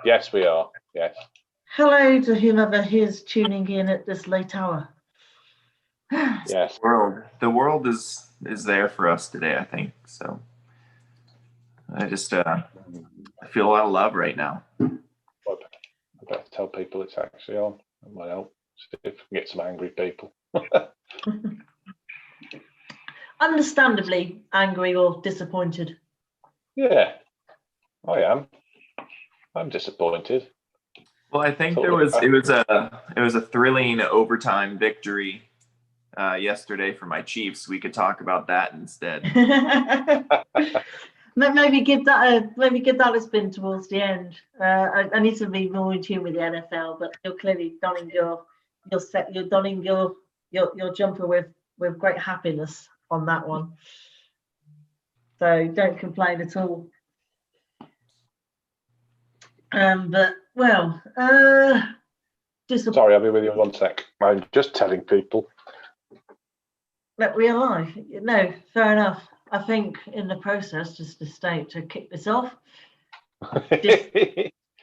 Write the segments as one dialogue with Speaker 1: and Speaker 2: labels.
Speaker 1: Yes, we are. Yes.
Speaker 2: Hello to whomever is tuning in at this late hour.
Speaker 1: Yes.
Speaker 3: The world is there for us today, I think. So I just I feel a lot of love right now.
Speaker 1: I better tell people it's actually on. That might help. See if we can get some angry people.
Speaker 2: Understandably angry or disappointed.
Speaker 1: Yeah, I am. I'm disappointed.
Speaker 3: Well, I think it was a thrilling overtime victory yesterday for my Chiefs. We could talk about that instead.
Speaker 2: Maybe give that a spin towards the end. I need to be more in tune with the NFL, but you're clearly donning your jumper with great happiness on that one. So don't complain at all. But well,
Speaker 1: sorry, I'll be with you in 1 sec. I'm just telling people
Speaker 2: that we are live. No, fair enough. I think in the process, just to state to kick this off,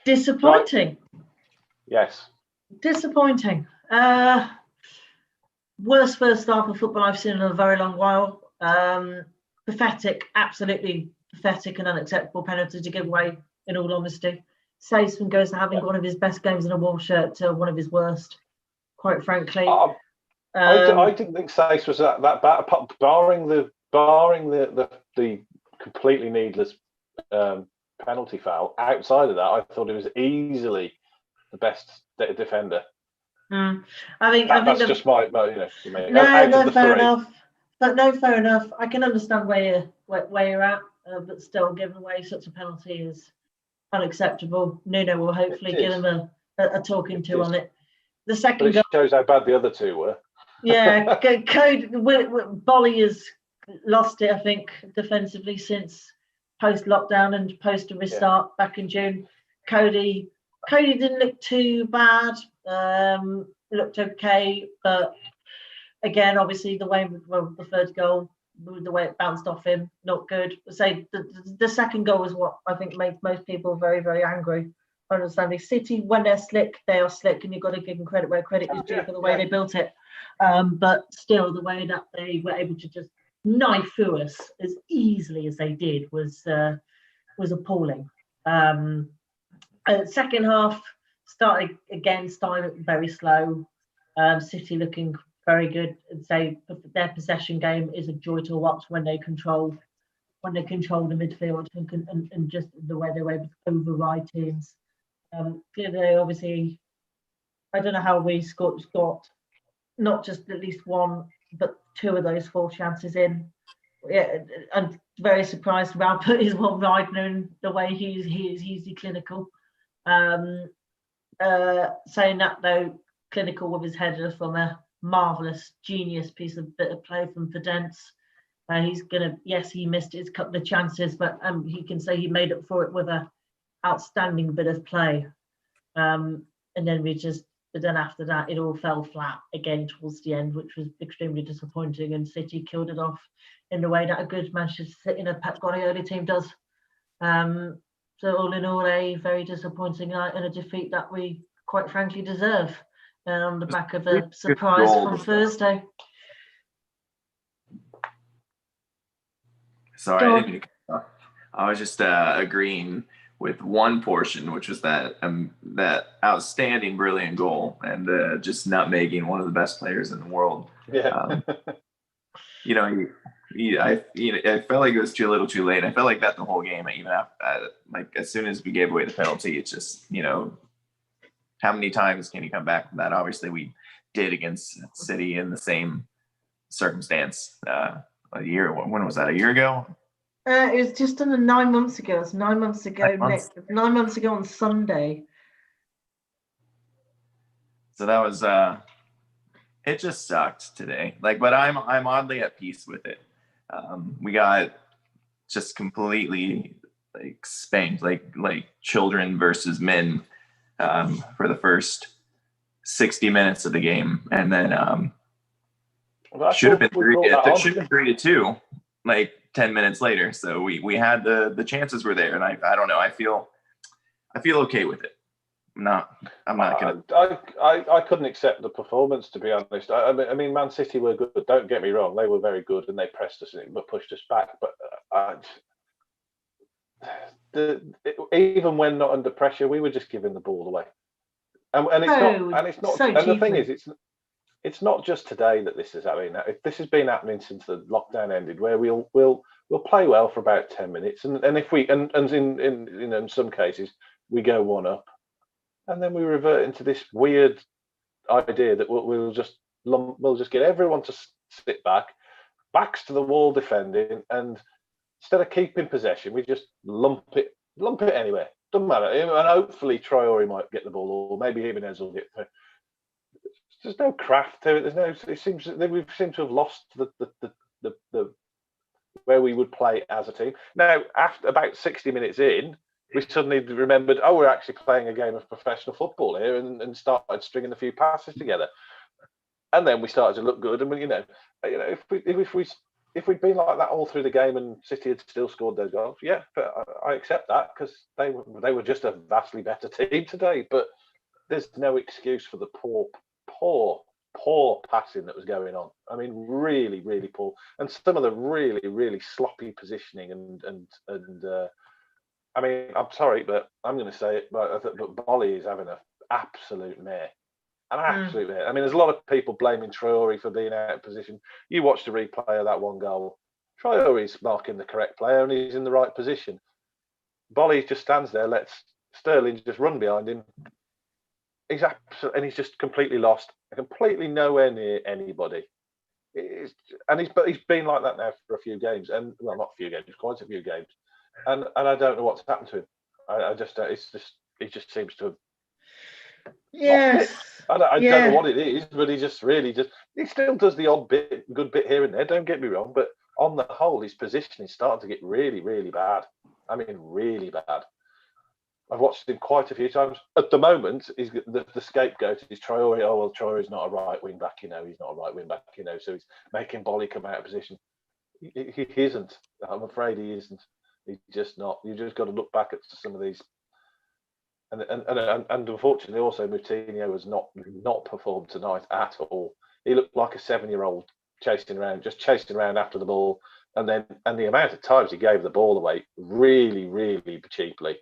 Speaker 2: disappointing.
Speaker 1: Right. Yes.
Speaker 2: Disappointing. Worst first half of football I've seen in a very long while. Pathetic, absolutely pathetic and unacceptable penalty to give away, in all honesty. Saisman goes to having one of his best games in a Wolves shirt to one of his worst, quite frankly.
Speaker 1: I didn't think Sace was that bad, barring the completely needless penalty foul. Outside of that, I thought it was easily the best defender.
Speaker 2: I think
Speaker 1: that's just my
Speaker 2: fair enough. But no, fair enough. I can understand where you're at, but still, giving away such a penalty is unacceptable. Nuno will hopefully give him a talking to on it. The second goal
Speaker 1: shows how bad the other two were.
Speaker 2: Yeah, Bolly has lost it, I think, defensively since post lockdown and post restart back in June. Cody didn't look too bad. Looked okay, but again, obviously the third goal, the way it bounced off him, not good. Say the second goal was what I think made most people very, very angry. Understanding City, when they're slick, they are slick, and you've got to give them credit where credit is due for the way they built it. But still, the way that they were able to just knife through us as easily as they did was appalling. Second half started very slow. City looking very good. I'd say their possession game is a joy to watch when they control the midfield and just the way they were able to override teams. Clearly, obviously, I don't know how we got not just at least one, but two of those 4 chances in. Yeah, I'm very surprised about put his one Ridner in the way he is easily clinical. Saying that though, clinical with his header from a marvellous, genius bit of play from Podence. He missed his couple of chances, but he can say he made up for it with a outstanding bit of play. And then after that, it all fell flat again towards the end, which was extremely disappointing. And City killed it off in the way that a good Manchester City and a Pep Guardiola team does. So all in all, a very disappointing night and a defeat that we quite frankly deserve on the back of a surprise from Thursday.
Speaker 3: Sorry, I was just agreeing with one portion, which was that outstanding, brilliant goal, and just nutmegging one of the best players in the world.
Speaker 1: Yeah.
Speaker 3: I felt like it was a little too late. I felt like that the whole game, even after, as soon as we gave away the penalty, it's just, how many times can you come back from that? Obviously, we did against City in the same circumstance a year. When was that? A year ago?
Speaker 2: It was just under 9 months ago. It was 9 months ago. 9 months ago on Sunday.
Speaker 3: So that was it. Just sucked today. But I'm oddly at peace with it. We got just completely spanked, like children versus men for the first 60 minutes of the game, and then should have been 3-2. 10 minutes later. So we had the chances were there, and I don't know. I feel I feel okay with it. I'm not gonna.
Speaker 1: I couldn't accept the performance, to be honest. I mean, Man City were good. Don't get me wrong; they were very good, and they pressed us but pushed us back. But even when not under pressure, we were just giving the ball away. And it's not. And the thing is, it's not just today that this is happening. This has been happening since the lockdown ended, where we'll play well for about 10 minutes, and if we and in some cases we go 1-up, and then we revert into this weird idea that we'll just get everyone to sit backs to the wall defending, and instead of keeping possession, we just lump it anywhere. Doesn't matter, and hopefully Traore might get the ball, or maybe Jimenez will get through. There's no craft to it. There's no. It seems that we seem to have lost the where we would play as a team. Now, after about 60 minutes in, we suddenly remembered, oh, we're actually playing a game of professional football here, and started stringing a few passes together. And then we started to look good. And if we'd been like that all through the game and City had still scored those goals, yeah, but I accept that, because they were just a vastly better team today. But there's no excuse for the poor passing that was going on. I mean, really, really poor, and some of the really, really sloppy positioning and I mean, I'm sorry, but I'm going to say it, but Bolly is having an absolute mare. I mean, there's a lot of people blaming Traore for being out of position. You watch the replay of that one goal. Traore's marking the correct player and he's in the right position. Bolly just stands there, lets Sterling just run behind him. He's just completely lost, completely nowhere near anybody. He's been like that now for a few games, and well, not a few games, quite a few games. And I don't know what's happened to him. I just he just seems to have.
Speaker 2: Yes.
Speaker 1: I don't know what it is, but he still does the odd good bit here and there. Don't get me wrong, but on the whole, his position is starting to get really, really bad. I mean, really bad. I've watched him quite a few times. At the moment, he's the scapegoat is Traore. Oh well, Traore's not a right wing back, he's not a right wing back, so he's making Bolly come out of position. He isn't. I'm afraid he isn't. He's just not. You just got to look back at some of these. And unfortunately, also Moutinho has not performed tonight at all. He looked like a 7-year-old chasing around after the ball, and the amount of times he gave the ball away really, really cheaply.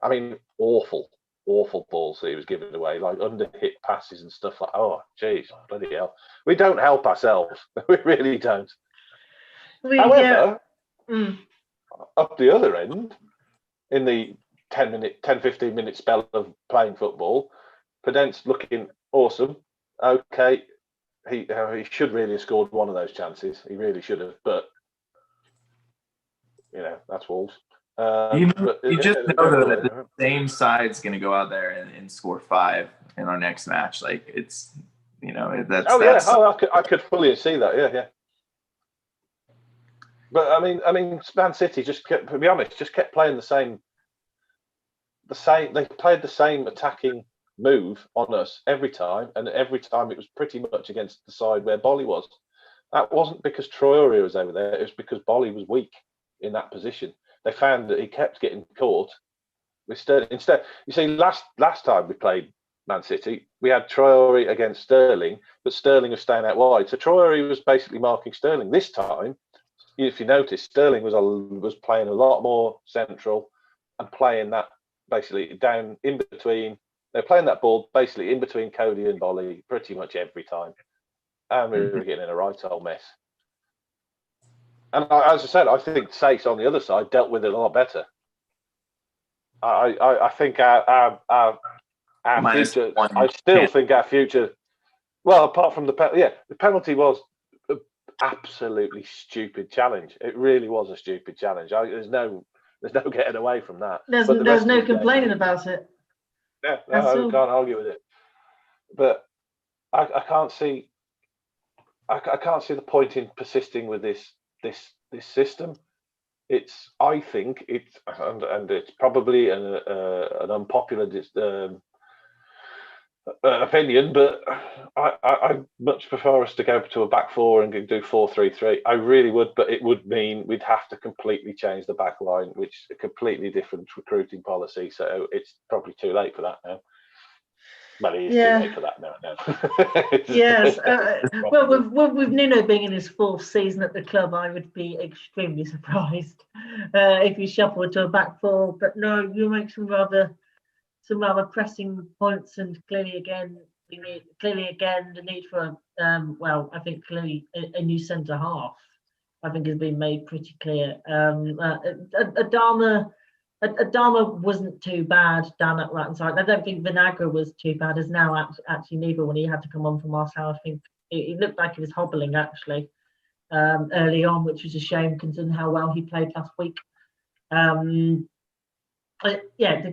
Speaker 1: I mean, awful balls that he was giving away, like under-hit passes and stuff like. Oh, geez, bloody hell! We don't help ourselves. We really don't. However, up the other end, in the 10-15 minute spell of playing football, Podence looking awesome. Okay, he should really have scored one of those chances. He really should have, but that's Wolves.
Speaker 3: You just know that the same side's going to go out there and score 5 in our next match. Like it's, that's. Oh yeah,
Speaker 1: I could fully see that. Yeah. But I mean, Man City just kept playing the same. They played the same attacking move on us every time, and every time it was pretty much against the side where Bolly was. That wasn't because Traore was over there; it was because Bolly was weak in that position. They found that he kept getting caught with Sterling. Instead, you see, last time we played Man City, we had Traore against Sterling, but Sterling was staying out wide. So Traore was basically marking Sterling. This time, if you notice, Sterling was playing a lot more central and playing that basically down in between. They're playing that ball basically in between Cody and Bolly pretty much every time. And we were getting in a right old mess. And as I said, I think Sace on the other side dealt with it a lot better. I think our future. I still think our future. Well, apart from the penalty was an absolutely stupid challenge. It really was a stupid challenge. There's no getting away from that.
Speaker 2: There's no complaining about it.
Speaker 1: Yeah, I can't argue with it. But I can't see. I can't see the point in persisting with this system. I think it's and it's probably an unpopular opinion, but I much prefer us to go to a back four and do 4-3-3. I really would, but it would mean we'd have to completely change the back line, which is a completely different recruiting policy. So it's probably too late for that now. Well, it is too late for that now.
Speaker 2: Yes. Well, with Nuno being in his 4th season at the club, I would be extremely surprised if he shuffled to a back four. But no, you make some rather pressing points, and clearly again the need for I think clearly a new centre half, I think, has been made pretty clear. Adama wasn't too bad down that right hand side. I don't think Vinagre was too bad, as now actually neither, when he had to come on for Marcel. I think it looked like he was hobbling actually early on, which was a shame considering how well he played last week. But yeah,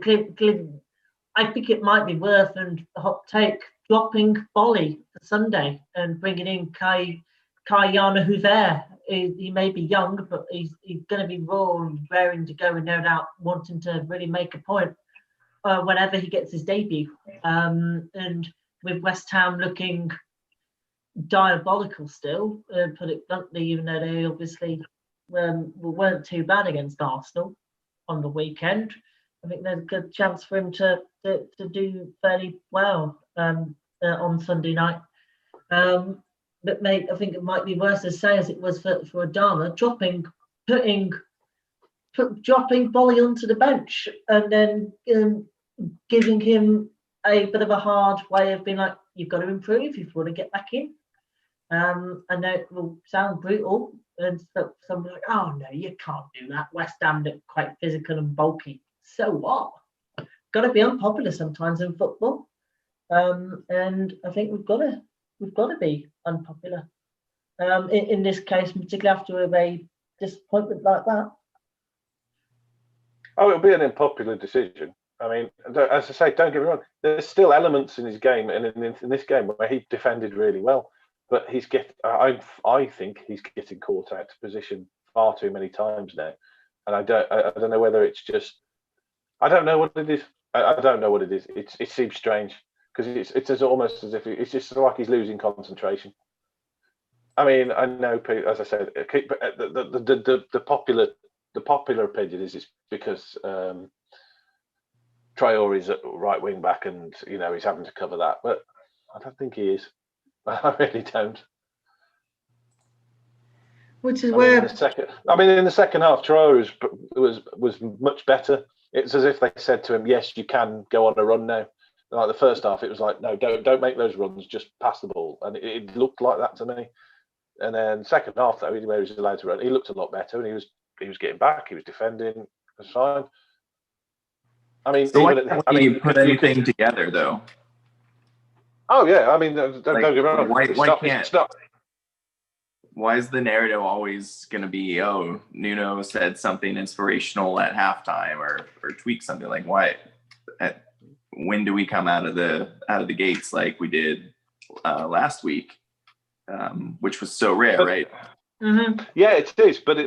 Speaker 2: I think it might be worth, and a hot take, dropping Bolly for Sunday and bringing in Kai Yana Hoover. He may be young, but he's going to be raw and raring to go, and no doubt wanting to really make a point whenever he gets his debut. And with West Ham looking diabolical still, put it bluntly, even though they obviously weren't too bad against Arsenal on the weekend, I think there's a good chance for him to do fairly well on Sunday night. But mate, I think it might be worse to say, as it was for Adama, dropping Bolly onto the bench and then giving him a bit of a hard way of being like, you've got to improve if you want to get back in. I know it will sound brutal, and somebody's like, oh no, you can't do that. West Ham look quite physical and bulky. So what? Got to be unpopular sometimes in football, and I think we've got to be unpopular in this case, particularly after a disappointment like that.
Speaker 1: Oh, it'll be an unpopular decision. I mean, as I say, don't get me wrong. There's still elements in his game, and in this game where he defended really well, but I think he's getting caught out of position far too many times now, and I don't know whether it's just. I don't know what it is. I don't know what it is. It seems strange because it's almost as if it's just like he's losing concentration. I mean, I know, as I said, the popular opinion is it's because Traore is at right wing back, and he's having to cover that, but I don't think he is. I really don't.
Speaker 2: Which is where
Speaker 1: in the second half, Traore was much better. It's as if they said to him, "Yes, you can go on a run now." Like the first half, it was like, "No, don't make those runs. Just pass the ball," and it looked like that to me. And then second half, though, where he was allowed to run, he looked a lot better, and he was getting back, he was defending, it was fine. I mean,
Speaker 3: so you put anything together though.
Speaker 1: Oh yeah, I mean, don't get me wrong.
Speaker 3: Why is the narrative always going to be, oh, Nuno said something inspirational at halftime or tweak something? Like, why? When do we come out of the gates like we did last week, which was so rare, right?
Speaker 2: Mm-hmm.
Speaker 1: Yeah, it is. But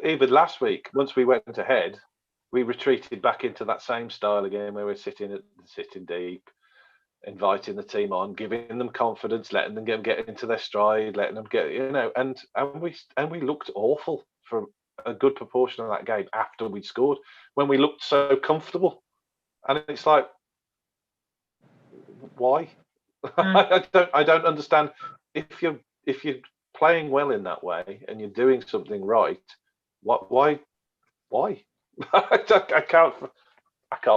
Speaker 1: even last week, once we went ahead, we retreated back into that same style again, where we're sitting deep, inviting the team on, giving them confidence, letting them get into their stride, letting them get, and we looked awful for a good proportion of that game after we'd scored, when we looked so comfortable, and it's like, why? I don't understand. If you're playing well in that way and you're doing something right, why? I can't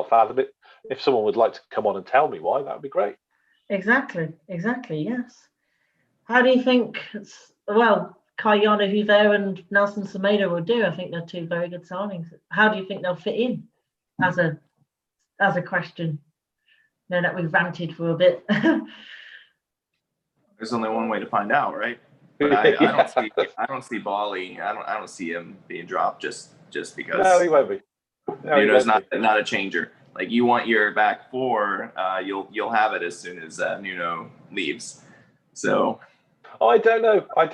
Speaker 1: fathom it. If someone would like to come on and tell me why, that would be great.
Speaker 2: Exactly. Yes. How do you think? Kai Yana Hoover and Nelson Semedo will do. I think they're two very good signings. How do you think they'll fit in? As a question. Now that we've ranted for a bit.
Speaker 3: There's only one way to find out, right? But I don't see Bolly. I don't see him being dropped just because.
Speaker 1: No, he won't be.
Speaker 3: Nuno's not a changer. Like, you want your back four, you'll have it as soon as Nuno leaves. So.
Speaker 1: I don't know. I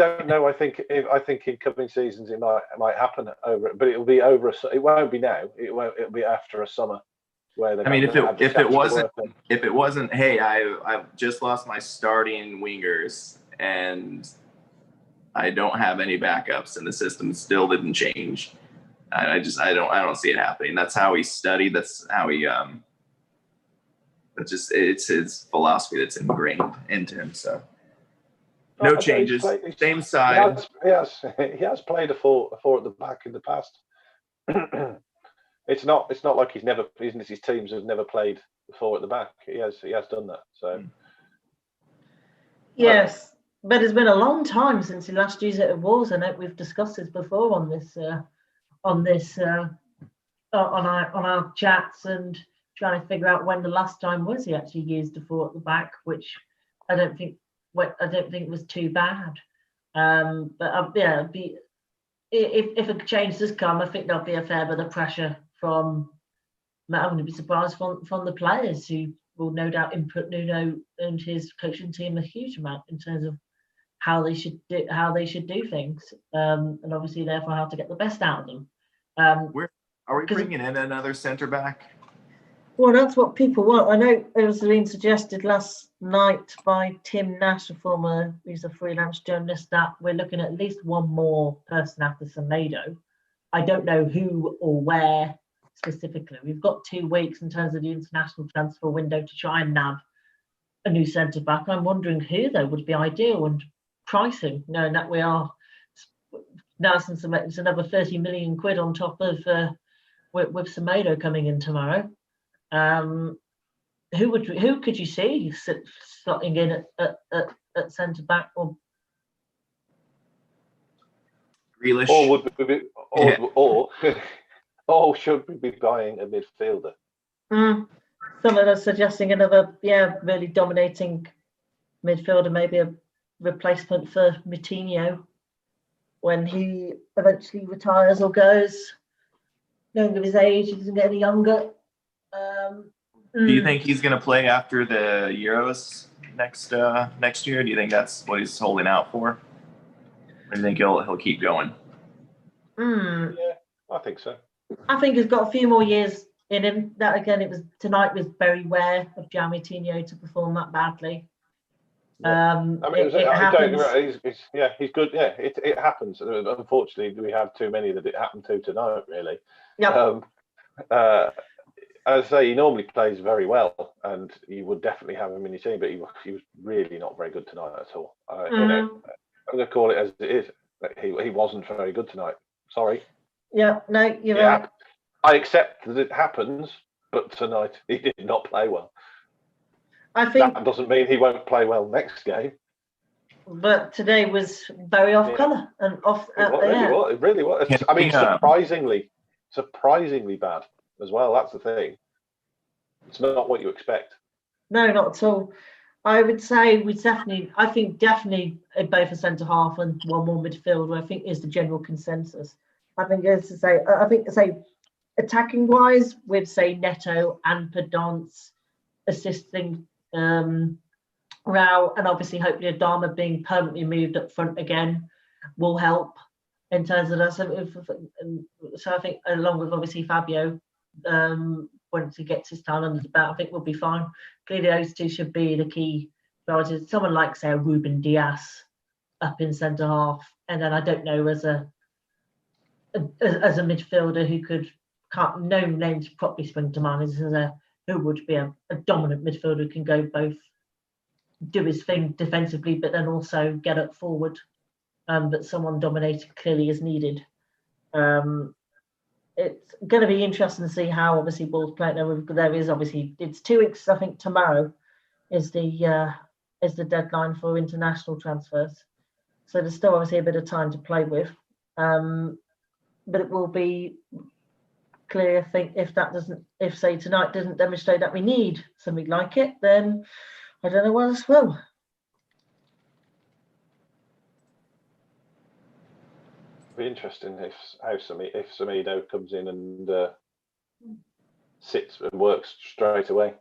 Speaker 1: think in coming seasons it might happen but it'll be over. It won't be now. It'll be after a summer. where they're
Speaker 3: I mean,
Speaker 1: not gonna have the
Speaker 3: if it
Speaker 1: chance to
Speaker 3: wasn't
Speaker 1: work on.
Speaker 3: if it wasn't, hey, I've just lost my starting wingers and I don't have any backups, and the system still didn't change. I don't see it happening. That's how he studied. That's how he it's his philosophy that's ingrained into him. So no changes. Same side.
Speaker 1: He has played a four at the back in the past. It's not like his teams have never played the four at the back. He has done that. So
Speaker 2: yes, but it's been a long time since he last used it at Wolves. I know we've discussed this before on our chats, and trying to figure out when the last time was he actually used a four at the back, which I don't think was too bad. But yeah, if a change does come, I think there'll be a fair bit of pressure from. I wouldn't be surprised from the players, who will no doubt input Nuno and his coaching team a huge amount in terms of how they should do things, and obviously therefore how to get the best out of them.
Speaker 3: Are we bringing in another centre back?
Speaker 2: Well, that's what people want. I know it was being suggested last night by Tim Nash, who's a freelance journalist, that we're looking at least one more person after Semedo. I don't know who or where specifically. We've got 2 weeks in terms of the international transfer window to try and nab a new centre back. I'm wondering who though would be ideal, and pricing, knowing that we are now, since it's another 30 million quid on top of with Semedo coming in tomorrow. Who could you see slotting in at centre back? Or
Speaker 3: Grealish.
Speaker 1: Or should we be buying a midfielder?
Speaker 2: Someone is suggesting another, really dominating midfielder, maybe a replacement for Moutinho when he eventually retires or goes. Knowing of his age, he doesn't get any younger.
Speaker 3: Do you think he's going to play after the Euros next year? Do you think that's what he's holding out for? Or do you think he'll keep going?
Speaker 1: Yeah, I think so.
Speaker 2: I think he's got a few more years in him. That again, tonight was very rare of João Moutinho to perform that badly.
Speaker 1: Yeah. I mean,
Speaker 2: it happens.
Speaker 1: He's good. Yeah, it happens. Unfortunately, we have too many that it happened to tonight. Really.
Speaker 2: Yeah.
Speaker 1: As I say, he normally plays very well, and you would definitely have him in your team. But he was really not very good tonight at all. I'm going to call it as it is. He wasn't very good tonight. Sorry.
Speaker 2: Yeah. No, you're right.
Speaker 1: I accept that it happens, but tonight he did not play well.
Speaker 2: I think
Speaker 1: that doesn't mean he won't play well next game.
Speaker 2: But today was very off colour and off.
Speaker 1: It really was. I mean, surprisingly bad as well. That's the thing. It's not what you expect.
Speaker 2: No, not at all. I would say I think definitely both a centre half and one more midfielder, I think is the general consensus. I think attacking wise, with say Neto and Podence assisting Rao, and obviously hopefully Adama being permanently moved up front again will help in terms of that. So I think along with obviously Fabio, once he gets his time under the belt, I think we'll be fine. Clearly those two should be the key priorities. Someone like say Ruben Dias up in centre half, and then I don't know as a midfielder who no names properly spring to mind who would be a dominant midfielder who can go both do his thing defensively but then also get up forward, but someone dominated clearly is needed. It's going to be interesting to see how obviously Wolves play. There is obviously, it's 2 weeks. I think tomorrow is the deadline for international transfers, so there's still obviously a bit of time to play with. But it will be clear, I think, if say tonight doesn't demonstrate that we need something like it, then I don't know what else will.
Speaker 1: It'll be interesting if Semedo comes in and sits and works straight away.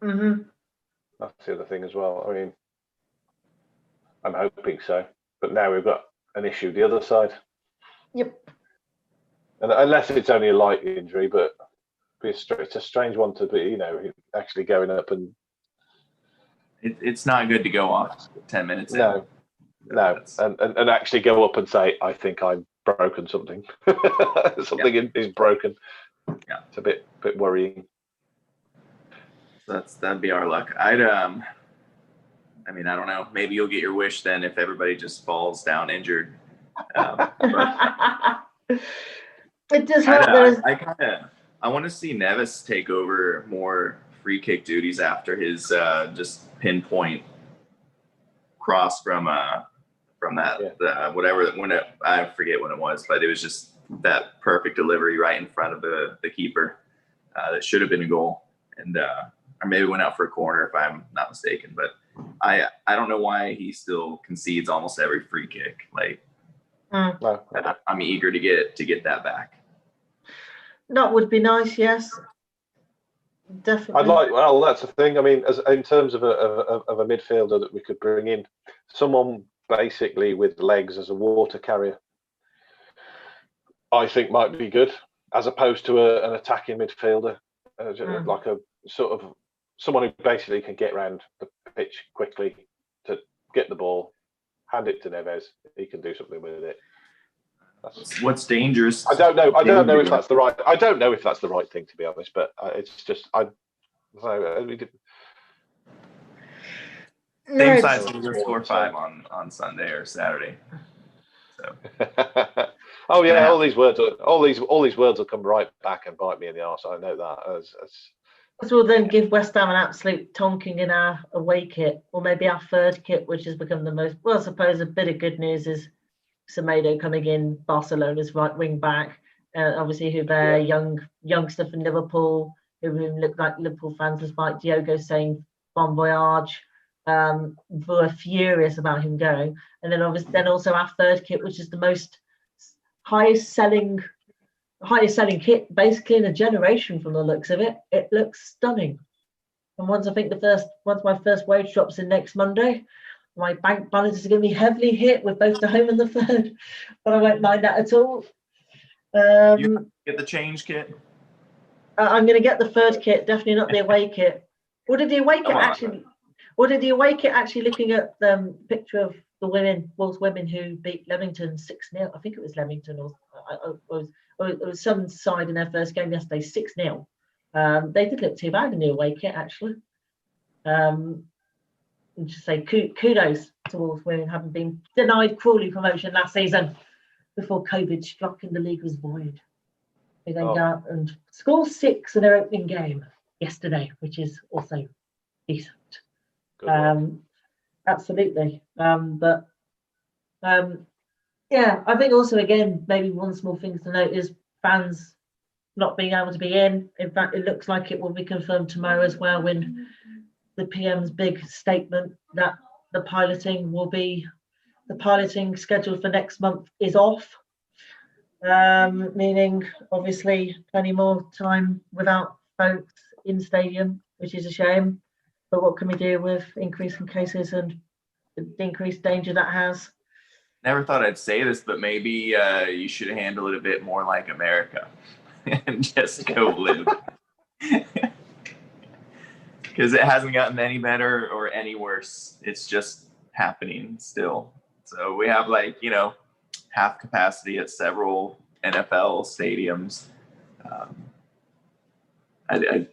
Speaker 1: That's the other thing as well. I mean, I'm hoping so, but now we've got an issue the other side.
Speaker 2: Yep.
Speaker 1: And unless it's only a light injury, but it's a strange one to be, actually going up and.
Speaker 3: It's not good to go off 10 minutes.
Speaker 1: No, and actually go up and say, I think I've broken something. Something is broken.
Speaker 3: Yeah,
Speaker 1: it's a bit worrying.
Speaker 3: That'd be our luck. I mean, I don't know. Maybe you'll get your wish then if everybody just falls down injured.
Speaker 2: It does hurt.
Speaker 3: I want to see Neves take over more free kick duties after his just pinpoint cross from that whatever I forget when it was, but it was just that perfect delivery right in front of the keeper that should have been a goal, and or maybe went out for a corner if I'm not mistaken. But I don't know why he still concedes almost every free kick. Like I'm eager to get that back.
Speaker 2: That would be nice, yes. Definitely.
Speaker 1: Well, that's the thing. I mean, in terms of a midfielder that we could bring in, someone basically with legs as a water carrier, I think might be good, as opposed to an attacking midfielder, like a sort of someone who basically can get around the pitch quickly to get the ball, hand it to Neves. He can do something with it.
Speaker 3: What's dangerous?
Speaker 1: I don't know. I don't know if that's the right. I don't know if that's the right thing, to be honest. But it's just
Speaker 3: Same size as score 5 on Sunday or Saturday. So.
Speaker 1: Oh yeah, all these words will come right back and bite me in the arse. I know that.
Speaker 2: This will then give West Ham an absolute tonking in our away kit, or maybe our third kit, which has become the most. Well, I suppose a bit of good news is Semedo coming in, Barcelona's right wing back. Obviously, Hubert, youngster from Liverpool, who looked like Liverpool fans, despite Diogo saying bon voyage. Were furious about him going, and then also our third kit, which is the most highest selling kit basically in a generation from the looks of it. It looks stunning. And once my first wage drops in next Monday, my bank balance is going to be heavily hit with both the home and the third, but I won't mind that at all.
Speaker 3: You get the change kit.
Speaker 2: I'm going to get the third kit, definitely not the away kit. What did the away kit actually? What did the away kit actually? Looking at the picture of the Wolves women who beat Leamington 6-0. I think it was Leamington, or it was some side in their first game yesterday, 6-0. They did look too bad in the away kit, actually. And just say kudos to Wolves women, having been denied cruelly promotion last season before COVID struck and the league was void. They then go out and score 6 in their opening game yesterday, which is also decent. Absolutely. Yeah, I think also, again, maybe one small thing to note is fans not being able to be in. In fact, it looks like it will be confirmed tomorrow as well when the PM's big statement that the piloting scheduled for next month is off, meaning obviously plenty more time without folks in stadium, which is a shame. But what can we do with increasing cases and the increased danger that has?
Speaker 3: Never thought I'd say this, but maybe you should handle it a bit more like America and just go live. Because it hasn't gotten any better or any worse. It's just happening still. So we have half capacity at several NFL stadiums.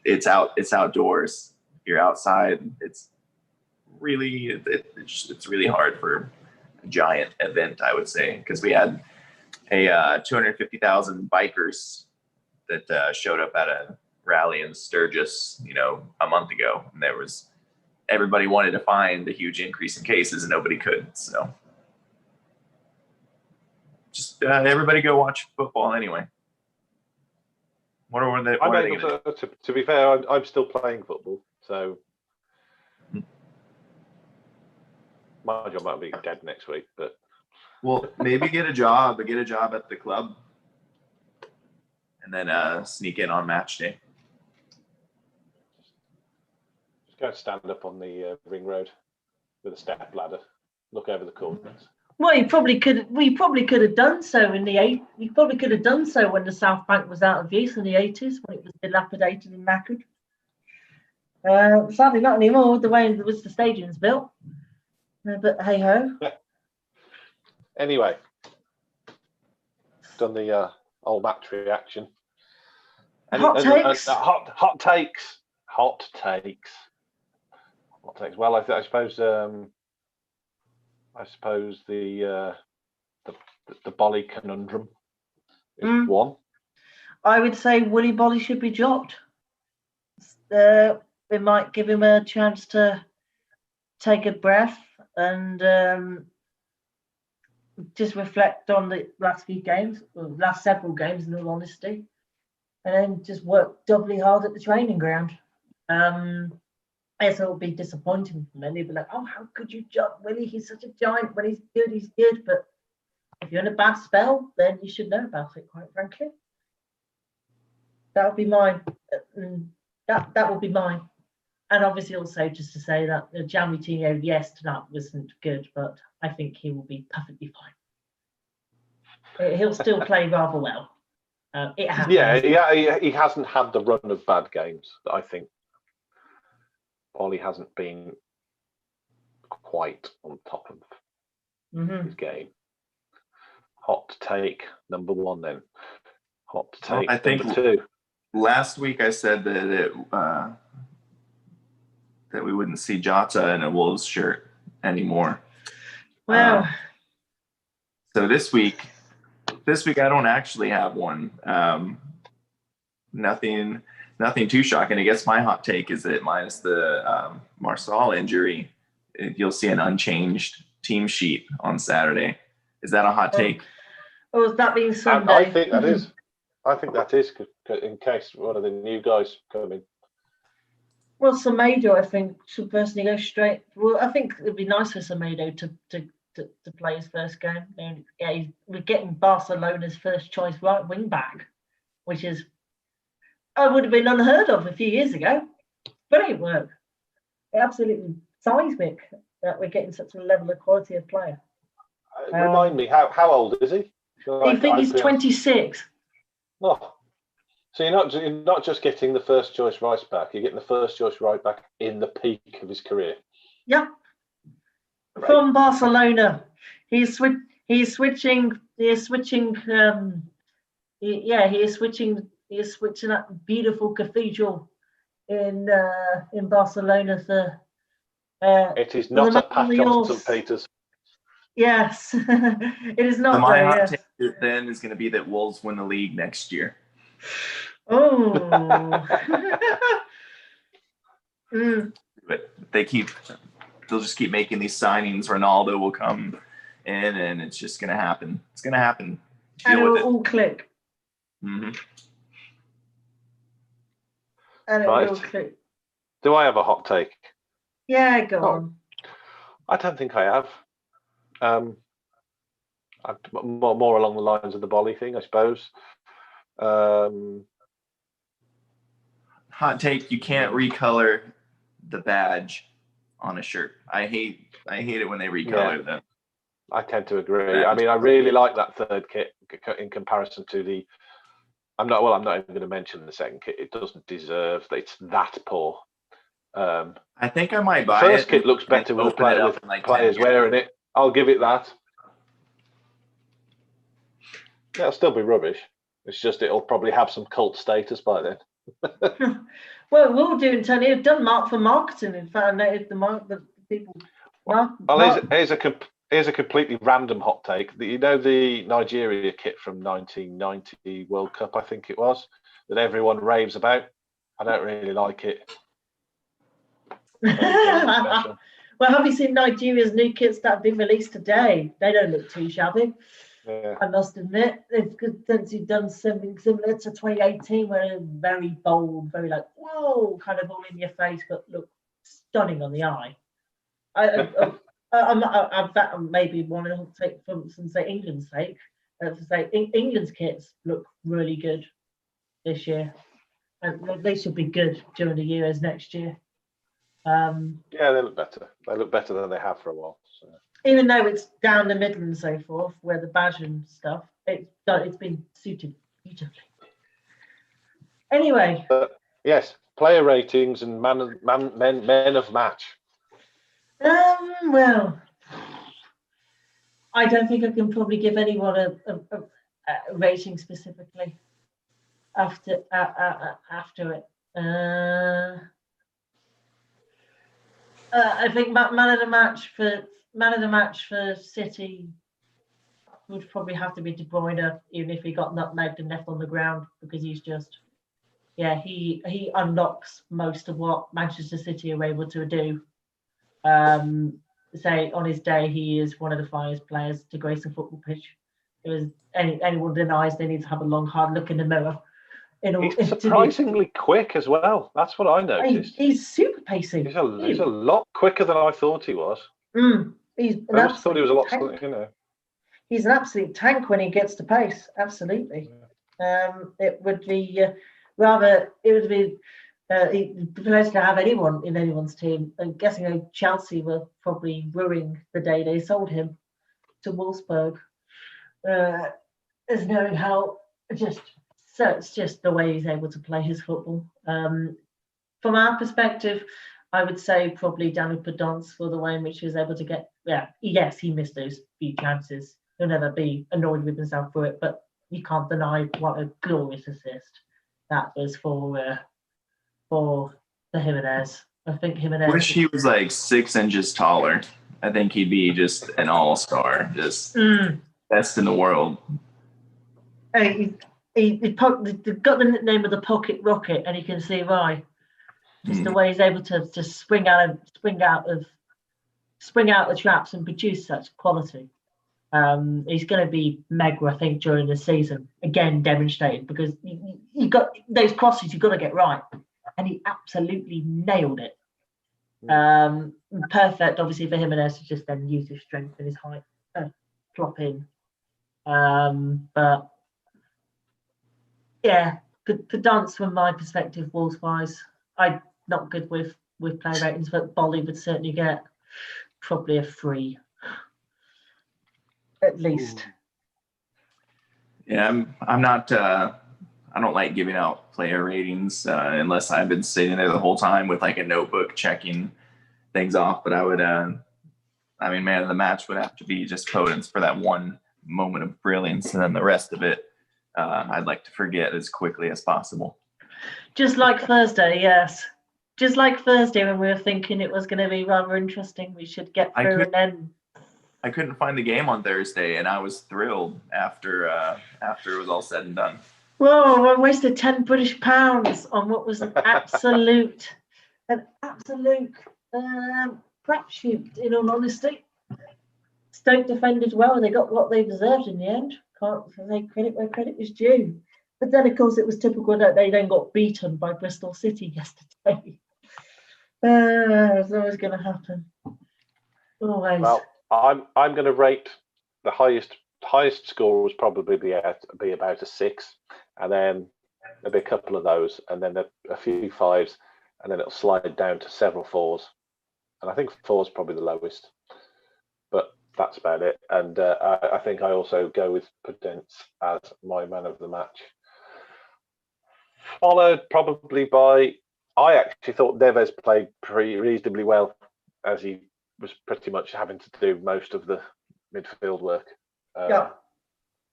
Speaker 3: It's outdoors. If you're outside, it's really hard for a giant event, I would say, because we had a 250,000 bikers that showed up at a rally in Sturgis, a month ago, and everybody wanted to find a huge increase in cases and nobody could. So just everybody go watch football anyway. What are they going to do?
Speaker 1: To be fair, I'm still playing football, so my job might be dead next week. But
Speaker 3: maybe get a job at the club, and then sneak in on match day.
Speaker 1: Just go stand up on the ring road with a step ladder, look over the corners.
Speaker 2: Well, you probably could. We probably could have done so in the eight. You probably could have done so when the South Bank was out of use in the 80s, when it was dilapidated and knackered. Sadly, not anymore. The way in which the stadium's built. But hey ho.
Speaker 1: Anyway, done the old match reaction.
Speaker 2: Hot takes.
Speaker 1: Hot takes. Well, I suppose the Bolly conundrum is one.
Speaker 2: I would say Willy Bolly should be dropped. It might give him a chance to take a breath and just reflect on the last few games, or last several games, in all honesty, and then just work doubly hard at the training ground. Yes, it'll be disappointing for many. Be like, oh, how could you judge Willie? He's such a giant. When he's good, he's good. But if you're in a bad spell, then you should know about it, quite frankly. That would be mine. That would be mine. And obviously also just to say that Jan Coutinho, yes, tonight wasn't good, but I think he will be perfectly fine. He'll still play rather well. It happens.
Speaker 1: Yeah, he hasn't had the run of bad games that I think Ollie hasn't been quite on top of his game. Hot take number one, then. Hot take number two.
Speaker 3: Last week I said that that we wouldn't see Jota in a Wolves shirt anymore.
Speaker 2: Wow.
Speaker 3: So this week I don't actually have one. Nothing too shocking. I guess my hot take is that minus the Marçal injury, you'll see an unchanged team sheet on Saturday. Is that a hot take?
Speaker 2: Or is that being Sunday?
Speaker 1: I think that is. I think that is, in case one of the new guys come in.
Speaker 2: Well, Semedo, I think, should personally go straight. Well, I think it'd be nice for Semedo to play his first game. And yeah, we're getting Barcelona's first choice right wing back, which is would have been unheard of a few years ago. Brilliant work. Absolutely seismic that we're getting such a level of quality of player.
Speaker 1: Remind me, how old is he?
Speaker 2: I think he's 26.
Speaker 1: Oh, so you're not just getting the first choice right back. You're getting the first choice right back in the peak of his career.
Speaker 2: Yeah. Great. From Barcelona, he is switching. He is switching that beautiful cathedral in Barcelona for.
Speaker 1: It is not a patch on St. Peter's.
Speaker 2: Yes, it is not.
Speaker 3: So my hot take then is going to be that Wolves win the league next year.
Speaker 2: Oh.
Speaker 3: But they'll just keep making these signings. Ronaldo will come in, and it's just going to happen. It's going to happen.
Speaker 2: And it will all click.
Speaker 3: Mm-hmm.
Speaker 2: And it will all click.
Speaker 1: Do I have a hot take?
Speaker 2: Yeah, go on.
Speaker 1: I don't think I have. More along the lines of the Bolly thing, I suppose.
Speaker 3: Hot take: you can't recolor the badge on a shirt. I hate it when they recolor them.
Speaker 1: I tend to agree. I mean, I really like that third kit in comparison to the. I'm not even going to mention the second kit. It doesn't deserve. It's that poor.
Speaker 3: I think I might buy
Speaker 1: it.
Speaker 3: The
Speaker 1: first kit looks better with players wearing it. I'll give it that. It'll still be rubbish. It's just it'll probably have some cult status by then.
Speaker 2: Well, we'll do it, Tony. I've done for marketing. In fact, I noticed the people.
Speaker 1: Here's a completely random hot take. You know the Nigeria kit from 1990 World Cup, I think it was, that everyone raves about. I don't really like it.
Speaker 2: Well, have you seen Nigeria's new kits that have been released today? They don't look too shabby.
Speaker 1: Yeah.
Speaker 2: I must admit, they've potentially done something similar to 2018, where they're very bold, very like, whoa, kind of all in your face, but look stunning on the eye. That maybe want to take from say England's sake. England's kits look really good this year, and they should be good during the Euros next year.
Speaker 1: Yeah, they look better. They look better than they have for a while. So.
Speaker 2: even though it's down the middle and so forth, where the badge and stuff, it's been suited beautifully. Anyway.
Speaker 1: Yes, player ratings and men of match.
Speaker 2: Well, I don't think I can probably give anyone a rating specifically after it. I think man of the match for City would probably have to be De Bruyne, even if he got nutmegged and left on the ground, because he's just, he unlocks most of what Manchester City are able to do. Say on his day, he is one of the finest players to grace a football pitch. It was anyone denies they need to have a long, hard look in the mirror.
Speaker 1: He's surprisingly quick as well. That's what I noticed.
Speaker 2: He's super pacey.
Speaker 1: He's a lot quicker than I thought he was.
Speaker 2: I
Speaker 1: always thought he was a lot,
Speaker 2: He's an absolute tank when he gets to pace. Absolutely. Yeah. It would be the pleasure to have anyone in anyone's team. I'm guessing Chelsea were probably ruining the day they sold him to Wolfsburg. As knowing how it's just the way he's able to play his football. From our perspective, I would say probably Daniel Podence for the way in which he was able to get. Yes, he missed those few chances. He'll never be annoyed with himself for it, but you can't deny what a glorious assist that was for the Jimenez. I think Jimenez.
Speaker 3: Wish he was like 6 inches taller. I think he'd be just an all-star, just best in the world.
Speaker 2: He got the nickname of the pocket rocket, and you can see why. Just the way he's able to just spring out the traps and produce such quality. He's going to be mega, I think, during the season. Again, demonstrated, because you got those crosses you've got to get right, and he absolutely nailed it. Perfect, obviously, for Jimenez to just then use his strength and his height, drop in. But yeah, the dance from my perspective, Wolves-wise, I'm not good with player ratings, but Bolly would certainly get probably a 3. At least.
Speaker 3: Yeah, I'm not. I don't like giving out player ratings unless I've been sitting there the whole time with like a notebook checking things off. But I would. Man of the match would have to be just Podence for that one moment of brilliance, and then the rest of it, I'd like to forget as quickly as possible.
Speaker 2: Just like Thursday, yes. Just like Thursday, when we were thinking it was going to be rather interesting, we should get through, and then.
Speaker 3: I couldn't find the game on Thursday, and I was thrilled after it was all said and done.
Speaker 2: Whoa! I wasted £10 on what was an absolute crapshoot. In all honesty, Stoke defended well. They got what they deserved in the end. Can't say credit where credit is due. But then, of course, it was typical that they then got beaten by Bristol City yesterday. It's always going to happen. Always.
Speaker 1: Well, I'm going to rate the highest score was probably be about a 6, and then there'll be a couple of those, and then a few 5s, and then it'll slide down to several 4s, and I think 4 is probably the lowest, but that's about it. And I think I also go with Podence as my man of the match, followed probably by. I actually thought Neves played pretty reasonably well, as he was pretty much having to do most of the midfield work.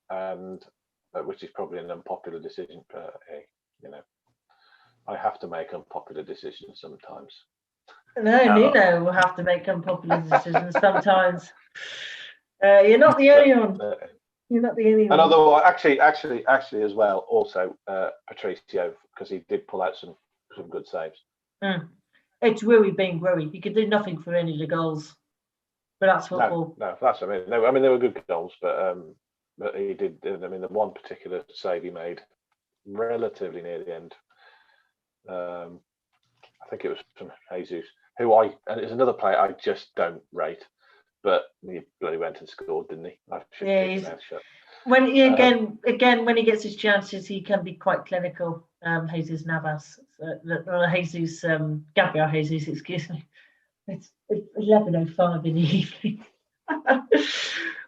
Speaker 1: And which is probably an unpopular decision, but hey, I have to make unpopular decisions sometimes.
Speaker 2: No, Nuno will have to make unpopular decisions sometimes. You're not the only one. You're not the only one.
Speaker 1: And although actually as well, also Patricio, because he did pull out some good saves.
Speaker 2: It's Rui being Rui. He could do nothing for any of the goals, but that's football.
Speaker 1: No, that's what I mean. They were good goals, but he did. I mean, the one particular save he made relatively near the end. I think it was from Jesus, and it's another player I just don't rate, but he bloody went and scored, didn't he? When
Speaker 2: when he gets his chances, he can be quite clinical. Jesus Navas, Gabriel Jesus, excuse me. It's 11:05 in the evening.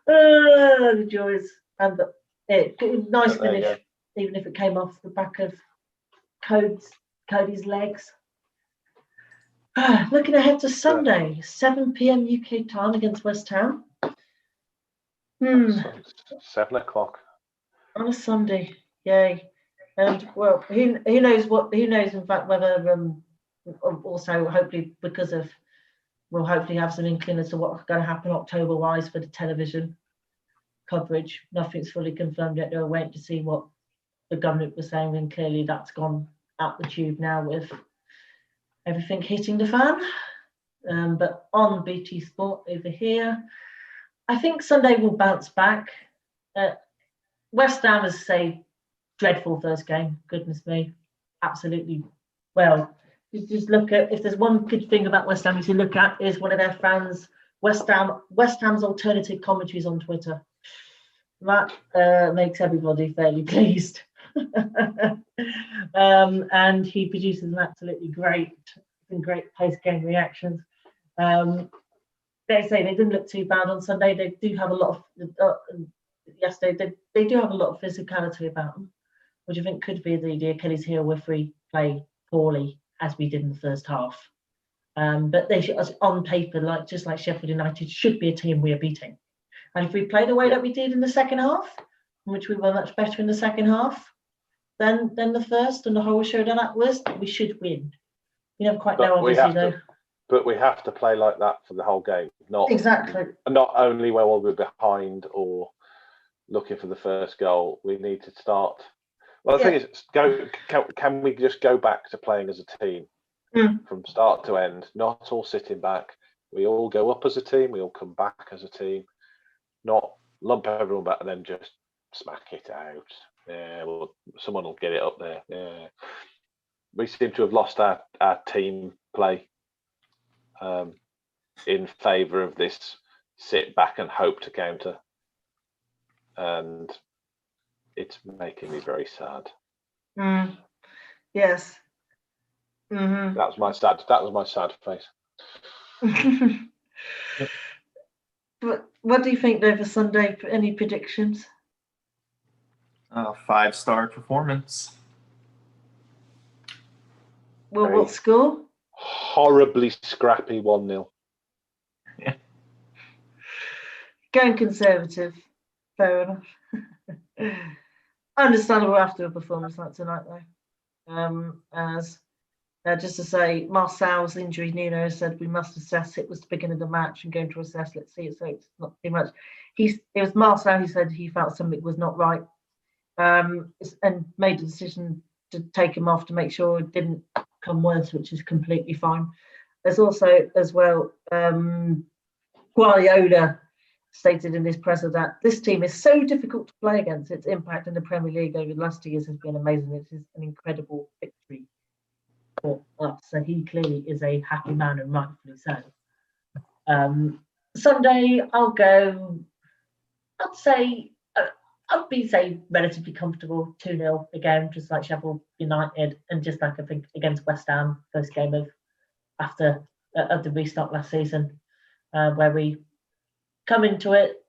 Speaker 2: The joys and nice
Speaker 1: But there you
Speaker 2: finish, even if it came off the back of Cody's legs. Looking ahead to Sunday, 7 p.m. UK time against West Ham.
Speaker 1: go. 7 o'clock.
Speaker 2: On a Sunday, yay! And well, who knows what? Who knows? In fact, whether also hopefully because of we'll hopefully have some inkling as to what's going to happen October-wise for the television coverage. Nothing's fully confirmed yet. They're waiting to see what the government was saying, and clearly that's gone out the tube now with everything hitting the fan. But on BT Sport over here, I think Sunday will bounce back. West Ham is a dreadful first game. Goodness me, absolutely. Well, you just look at, if there's one good thing about West Ham you should look at, is one of their fans, West Ham's alternative commentaries on Twitter. That makes everybody fairly pleased. And he produces an absolutely great post-game reactions. They say they didn't look too bad on Sunday. They do have a lot of yesterday. They do have a lot of physicality about them, which I think could be the Achilles heel if we play poorly as we did in the first half. But they should, on paper, just like Sheffield United, should be a team we are beating. And if we play the way that we did in the second half, which we were much better in the second half than the first, and the whole showdown that was, we should win. You never quite know, obviously, though.
Speaker 1: But we have to play like that for the whole game, not only when we're behind or looking for the first goal. We need to start. Well, the thing is, can we just go back to playing as a team from start to end, not all sitting back? We all go up as a team, we all come back as a team, not lump everyone back and then just smack it out. Yeah, well, someone will get it up there. Yeah, we seem to have lost our team play in favour of this sit back and hope to counter, and it's making me very sad.
Speaker 2: Yes.
Speaker 1: That was my sad face.
Speaker 2: But what do you think though for Sunday? Any predictions?
Speaker 3: 5-star performance.
Speaker 2: Well, what score?
Speaker 1: Horribly scrappy 1-0.
Speaker 3: Yeah.
Speaker 2: Going conservative. Fair enough. Understandable after a performance like tonight, though. As just to say, Marcel's injury, Nuno said we must assess it was the beginning of the match and going to assess. Let's see it, so it's not too much. It was Marcel who said he felt something was not right, and made the decision to take him off to make sure it didn't come worse, which is completely fine. There's also, as well, Guardiola stated in his presser that this team is so difficult to play against. Its impact in the Premier League over the last 2 years has been amazing. It is an incredible victory for us. So he clearly is a happy man, and rightfully so. Sunday, I'd be relatively comfortable 2-0 again, just like Sheffield United, and just like I think against West Ham, first game of the restart last season, where we come into it,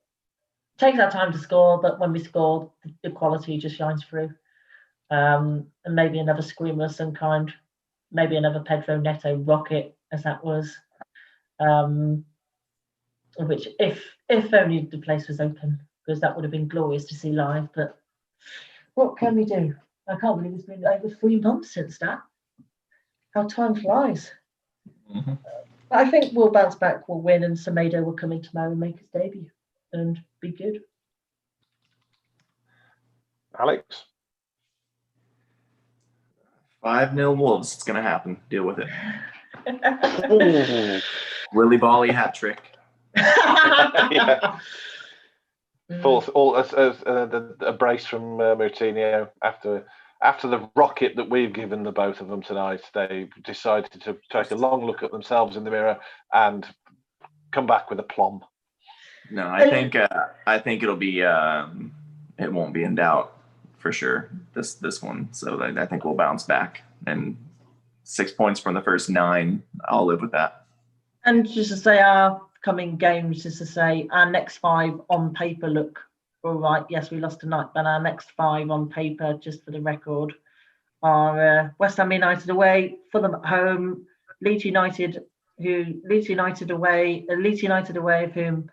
Speaker 2: takes our time to score, but when we score, the quality just shines through. And maybe another screamer of some kind, maybe another Pedro Neto rocket, as that was. Which, if only the place was open, because that would have been glorious to see live. But what can we do? I can't believe it's been over 3 months since that. How time flies.
Speaker 3: Mm-hmm.
Speaker 2: I think we'll bounce back, we'll win, and Semedo will come in tomorrow and make his debut and be good.
Speaker 1: Alex?
Speaker 3: 5-0 Wolves. It's going to happen. Deal with it. Willy Bally hat trick.
Speaker 1: Yeah. A brace from Moutinho after the rocket that we've given the both of them tonight. They decided to take a long look at themselves in the mirror and come back with a plum.
Speaker 3: No, I think it'll be it won't be in doubt for sure this one. So I think we'll bounce back, and 6 points from the first 9. I'll live with that.
Speaker 2: And just to say, our coming games, just to say our next 5 on paper look all right. Yes, we lost tonight, but our next 5 on paper, just for the record, are West Ham United away, Fulham at home, Leeds United away, of whom,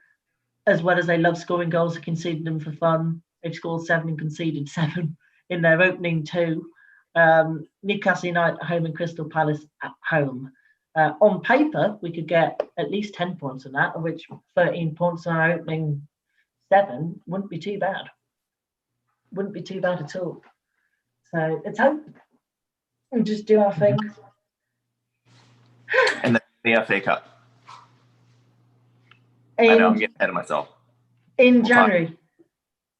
Speaker 2: as well as they love scoring goals, are conceding them for fun. They've scored 7 and conceded 7 in their opening 2. Newcastle United at home and Crystal Palace at home. On paper, we could get at least 10 points on that, of which 13 points on our opening 7 wouldn't be too bad. Wouldn't be too bad at all. So let's hope and just do our thing.
Speaker 3: And then the FA Cup. I know I'm getting ahead of myself.
Speaker 2: In January.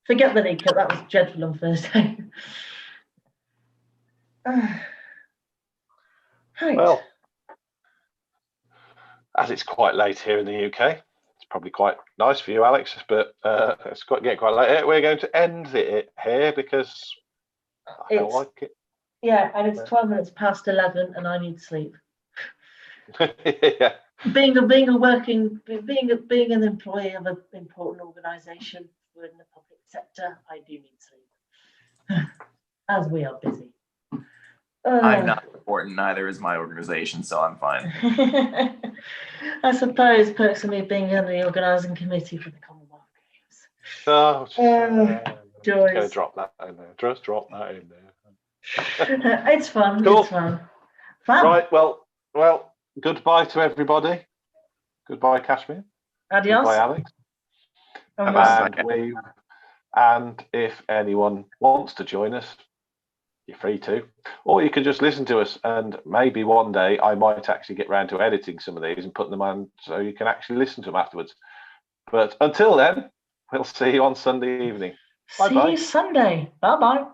Speaker 2: Forget the League Cup. That was dreadful on Thursday. Right.
Speaker 1: Well, as it's quite late here in the UK, it's probably quite nice for you, Alex, but it's getting quite late. We're going to end it here because I don't like it.
Speaker 2: Yeah, and it's 12 minutes past 11 and I need sleep.
Speaker 1: Yeah.
Speaker 2: Being an employee of an important organisation in the public sector, I do need sleep. As we are busy.
Speaker 3: I'm not important, neither is my organisation, so I'm fine.
Speaker 2: I suppose perks of me being on the organising committee for the Commonwealth Games.
Speaker 1: Oh,
Speaker 2: joys.
Speaker 1: Just drop that in there. Just drop that in there.
Speaker 2: It's fun.
Speaker 1: Cool.
Speaker 2: It's fun.
Speaker 1: Right. Well. Goodbye to everybody. Goodbye, Kashmir.
Speaker 2: Adios.
Speaker 1: Goodbye, Alex. And if anyone wants to join us, you're free to. Or you can just listen to us, and maybe one day I might actually get round to editing some of these and putting them on so you can actually listen to them afterwards. But until then, we'll see you on Sunday evening. Bye-bye.
Speaker 2: See you Sunday. Bye-bye.